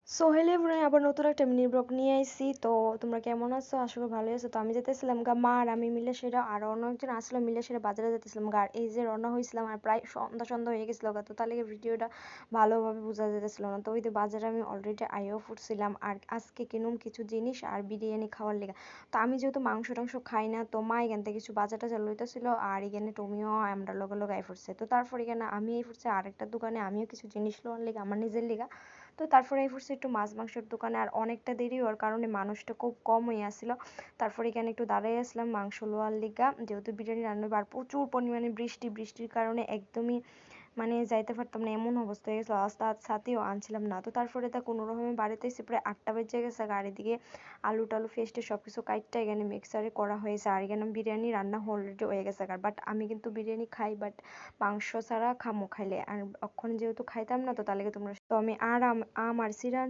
So হেলে everyone, আবার নতুন একটা মিনি ব্লগ নিয়ে আইছি। তো তোমরা কেমন আছো? আশা করি ভালোই আছো। তো আমি যেতেছিলাম গা মা আর আমি মিলে সেটা আর অন্য একজন আসলো মিলে সেটা বাজারে যেতেছিলাম গা। আর এই যে রওনা হয়েছিলাম আর প্রায় সন্ধ্যা সন্ধ্যা হয়ে গেছিল গা। তো তাহলে ভিডিওটা ভালোভাবে বোঝা যেতেছিল না। তো ওই যে বাজারে আমি অলরেডি আইও ফুটছিলাম আর আজকে কিনুম কিছু জিনিস আর বিরিয়ানি খাওয়ার লেগে। তো আমি যেহেতু মাংস টাংস খাই না, তো মা এখান থেকে কিছু বাজার টাজার লইতেছিল আর এখানে টমিও আমরা লগে লগে আই ফুটছে। তো তারপর এখানে আমি এই ফুটছে আরেকটা দোকানে, আমিও কিছু জিনিস লওয়ার লেগে আমার নিজের লেগা। তো তারপরে এই ফুটছে একটু মাছ মাংসের দোকানে আর অনেকটা দেরি হওয়ার কারণে মানুষটা খুব কম হয়ে আসছিল। তারপরে এখানে একটু দাঁড়াই আসলাম মাংস লোয়ার লিগা, যেহেতু বিরিয়ানি রান্না হবে আর প্রচুর পরিমাণে বৃষ্টির কারণে একদমই মানে যাইতে পারতাম না, এমন অবস্থা হয়ে গেছিলো। সাথেও আনছিলাম না। তো তারপরে তা কোনো রকমে বাড়িতে এসে প্রায় 8টা বেজে গেছে। গাড়ি দিকে আলু টালু ফেস্টে সব কিছু কাইটটা এখানে মিক্সারে করা হয়েছে আর এখানে বিরিয়ানি রান্না অলরেডি হয়ে গেছে। বাট আমি কিন্তু বিরিয়ানি খাই, বাট মাংস ছাড়া খামো খাইলে আর অখন যেহেতু খাইতাম না, তো তাহলে তোমরা তো আমি আর আম আর সিরান